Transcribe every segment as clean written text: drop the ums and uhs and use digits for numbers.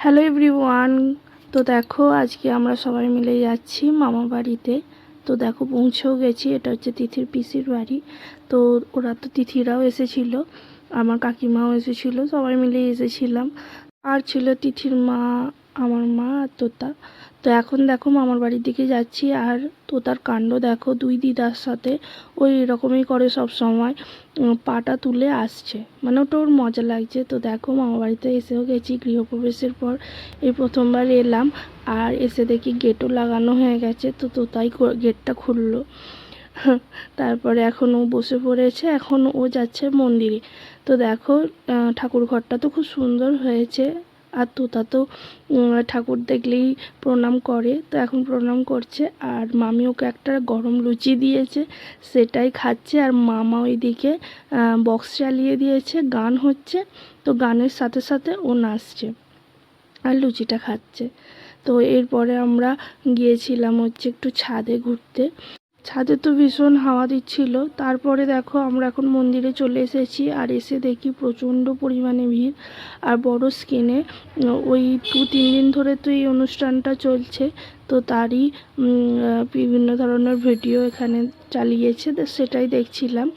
Hello everyone. তো দেখো আজকে আমরা সবাই মিলে যাচ্ছি মামা বাড়িতে। তো দেখো পৌঁছেও গেছি। এটা হচ্ছে তিথির পিসির বাড়ি। তো ওরা তো তিথিরাও এসেছিলো, আমার কাকিমাও এসেছিলো, সবাই মিলেই এসেছিলাম। আর ছিল তিথির মা, আমার মা আর তোতা। তো এখন দেখো মামার বাড়ির দিকে যাচ্ছি। আর তোতার কাণ্ড দেখো, দুই দিদার সাথে ওই রকমই করে সব সময়, পাটা তুলে আসছে, মানে ওটা ওর মজা লাগছে। তো দেখো মামা বাড়িতে এসেও গেছি গৃহপ্রবেশের পর, এই প্রথমবার এলাম। আর এসে দেখি গেটও লাগানো হয়ে গেছে। তো তোতাই গেটটা খুললো। তারপরে এখন ও বসে পড়েছে, এখন ও যাচ্ছে মন্দিরে। তো দেখো ঠাকুর ঘরটা তো খুব সুন্দর হয়েছে। আর তোতা তো ঠাকুর দেখলেই প্রণাম করে, তো এখন প্রণাম করছে। আর মামি ওকে একটা গরম লুচি দিয়েছে, সেটাই খাচ্ছে। আর মামা ওইদিকে বক্স চালিয়ে দিয়েছে, গান হচ্ছে। তো গানের সাথে সাথে ও নাচছে আর লুচিটা খাচ্ছে। তো এরপরে আমরা গিয়েছিলাম হচ্ছে একটু ছাদে ঘুরতে। ছাদে তো ভীষণ হাওয়া দিচ্ছিল। তারপরে দেখো আমরা এখন মন্দিরে চলে এসেছি। আর এসে দেখি প্রচণ্ড পরিমাণে ভিড় আর বড় স্ক্রিনে। ওই 2-3 দিন ধরে তো এই অনুষ্ঠানটা চলছে, তো তারই বিভিন্ন ধরনের ভিডিও এখানে চালিয়েছে, তো সেটাই দেখছিলাম।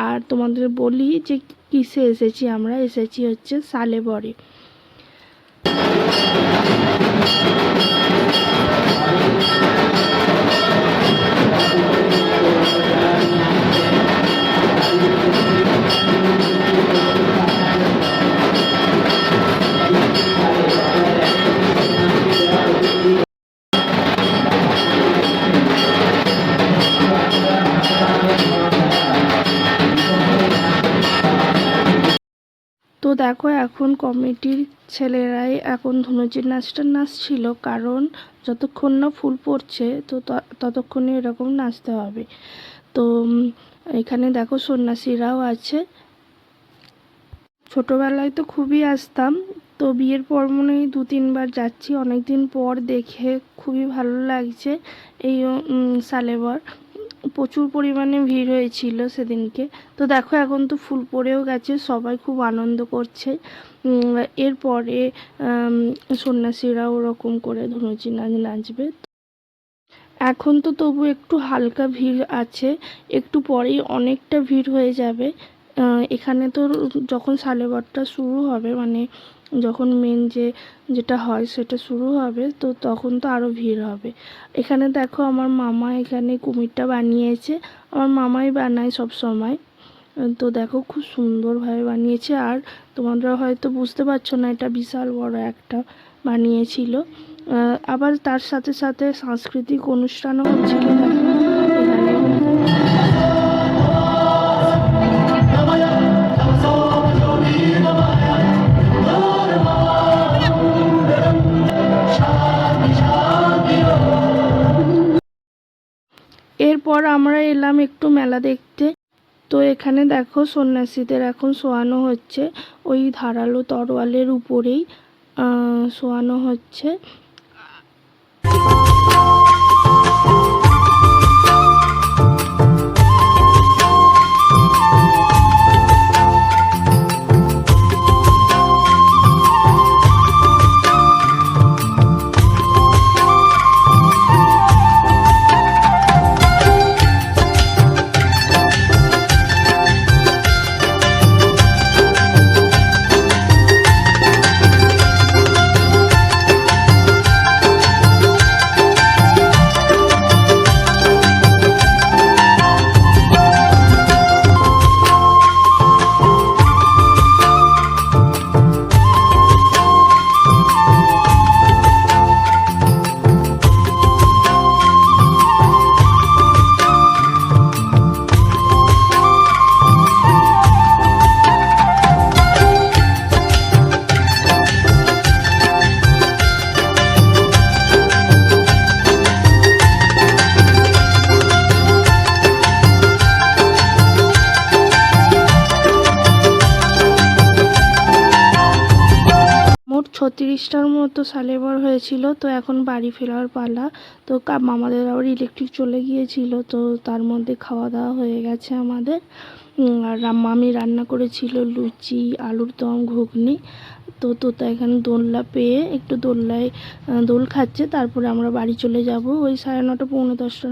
আর তোমাদের বলি যে কিসে এসেছি, আমরা এসেছি হচ্ছে সালেবরে। তো দেখো এখন কমিটির ছেলেরাই এখন ধনুচির নাচটা নাচছিল, কারণ যতক্ষণ না ফুল পড়ছে তো ততক্ষণই এরকম নাচতে হবে। তো এখানে দেখো সন্ন্যাসীরাও আছে। ছোটোবেলায় তো খুবই আসতাম, তো বিয়ের পর মনে হয় 2-3 বার যাচ্ছি। অনেক দিন পর দেখে খুবই ভালো লাগছে এই সালেবর। প্রচুর পরিমাণে ভিড় হয়েছিল সেদিনকে। তো দেখো এখন তো ফুল পড়েও গেছে, সবাই খুব আনন্দ করছে। এরপরে সন্ন্যাসীরা ওরকম করে ধনুচি নাচ নাচবে। এখন তো তবু একটু হালকা ভিড় আছে, একটু পরেই অনেকটা ভিড় হয়ে যাবে। এখানে তো যখন সালেবরটা শুরু হবে, মানে যখন মেন যেটা হয় সেটা শুরু হবে, তো তখন তো আরও ভিড় হবে। এখানে দেখো আমার মামা এখানে কুমিরটা বানিয়েছে। আমার মামাই বানায় সব সময়। তো দেখো খুব সুন্দরভাবে বানিয়েছে। আর তোমরা হয়তো বুঝতে পারছো না, এটা বিশাল বড় একটা বানিয়েছিল। আবার তার সাথে সাথে সাংস্কৃতিক অনুষ্ঠানও হচ্ছিল দেখো এখানে। এরপর আমরা এলাম একটু মেলা দেখতে। তো এখানে দেখো সন্ন্যাসীদের এখন শোয়ানো হচ্ছে, ওই ধারালো তরোয়ালের উপরেই শোয়ানো হচ্ছে। মোট 36টার মতো সালেবর হয়েছিল। তো এখন বাড়ি ফেরার পালা। তো মামাদের আবার ইলেকট্রিক চলে গিয়েছিল, তো তার মধ্যে খাওয়া দাওয়া হয়ে গেছে আমাদের। আর মামি রান্না করেছিল লুচি, আলুর দম, ঘুগনি। তো তোতা এখানে দোলনা পেয়ে একটু দোলনায় দোল খাচ্ছে, তারপরে আমরা বাড়ি চলে যাব ওই 9:30 পৌনে 10টা